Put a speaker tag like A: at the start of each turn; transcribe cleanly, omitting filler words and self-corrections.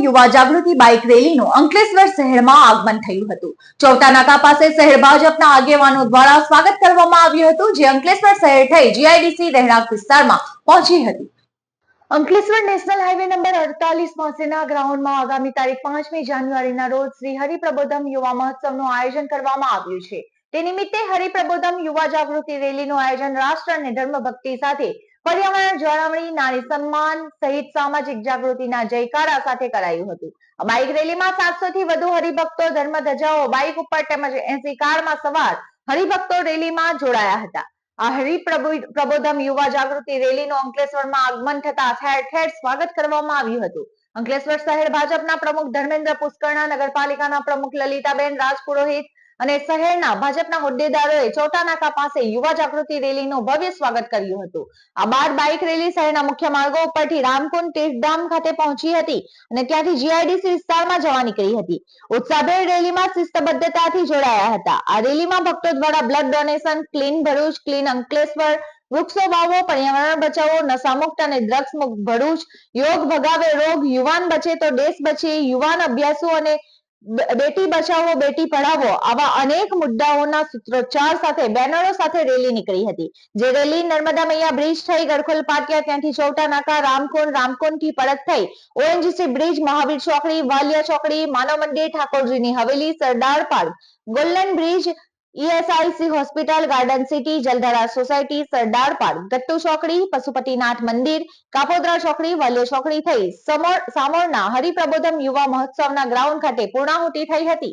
A: યુવા જાગૃતિ બાઇક રેલીનું અંકલેશ્વર શહેરમાં આગમન થયું હતું. ચૌટા નાકા પાસે શહેર ભાજપના આગેવાનો દ્વારા સ્વાગત કરવામાં આવ્યું હતું, જે અંકલેશ્વર શહેર થઈ જીઆઈડીસી રહેણાંક વિસ્તારમાં પહોંચી હતી. અંકલેશ્વર નેશનલ હાઈવે નંબર 48 પાસેના ગ્રાઉન્ડમાં આગામી તારીખ 5મી જાન્યુઆરીના રોજ શ્રી હરિપ્રબોધમ યુવા મહોત્સવનું આયોજન કરવામાં આવ્યું છે. તે નિમિત્તે હરિપ્રબોધમ યુવા જાગૃતિ રેલીનું આયોજન રાષ્ટ્ર અને ધર્મ ભક્તિ સાથે પર્યાવરણ જાળવણી, નારી સન્માન સહિત સામાજિક જાગૃતિના જયકારા સાથે કરાયું હતું. આ બાઇક રેલીમાં 700 થી વધુ હરિભક્તો ધર્મ ધજાઓ બાઇક ઉપર તેમજ 80 કારમાં સવાર હરિભક્તો રેલીમાં જોડાયા હતા. આ હરિપ્રબોધમ યુવા જાગૃતિ રેલીનું અંકલેશ્વરમાં આગમન થતા ઠેર ઠેર સ્વાગત કરવામાં આવ્યું હતું. અંકલેશ્વર શહેર ભાજપના પ્રમુખ ધર્મેન્દ્ર પુષ્કરણા, નગરપાલિકાના પ્રમુખ લલિતાબેન રાજપુરોહિત અને શહેરના ભાજપના હોદ્દેદારોએ ચોટા નાકા પાસે યુવા જાગૃતિ રેલીનું ભવ્ય સ્વાગત કર્યું હતું. આ બાદ બાઇક રેલી શહેરના મુખ્ય માર્ગો ઉપરથી રામકુંડ તીર્થધામ ખાતે પહોંચી હતી અને ત્યાંથી જીઆઈડીસી વિસ્તારમાં જવા નીકળી હતી. ઉત્સાહભેર રેલીમાં શિસ્તબદ્ધતાથી જોડાયા હતા. આ રેલીમાં ભક્તો દ્વારા blood donation, clean Bharuch, clean Ankleshwar, વૃક્ષો વાવો, પર્યાવરણ બચાવો, નશામુક્ત અને ડ્રગ્સ મુક્ત ભરૂચ, યોગ ભગાવે રોગ, યુવાન બચે તો દેશ બચે, યુવાન અભ્યાસુ અને બેટી બચાવો બેટી પઢાવો આવા અનેક મુદ્દાઓના સૂત્રોચ્ચાર સાથે બેનરો સાથે રેલી નીકળી હતી. જે રેલી નર્મદા મૈયા બ્રિજ થઈ ગરખોલ પાટિયા, ત્યાંથી ચૌટા નાકા, રામકુંડ થી પરત થઈ ઓએનજીસી બ્રિજ, મહાવીર ચોકડી, વાલિયા ચોકડી, માનવ મંદિર, ઠાકોરજીની હવેલી, Sardar park, golden bridge, ESIC hospital, garden city, Jaldhara society, Sardar park, Gattu ચોકડી, પશુપતિનાથ મંદિર, કાપોદ્રા ચોકડી, વાલિયા ચોકડી થઈ સામોરના હરિપ્રબોધમ યુવા મહોત્સવના ગ્રાઉન્ડ ખાતે પૂર્ણાહુતિ થઈ હતી.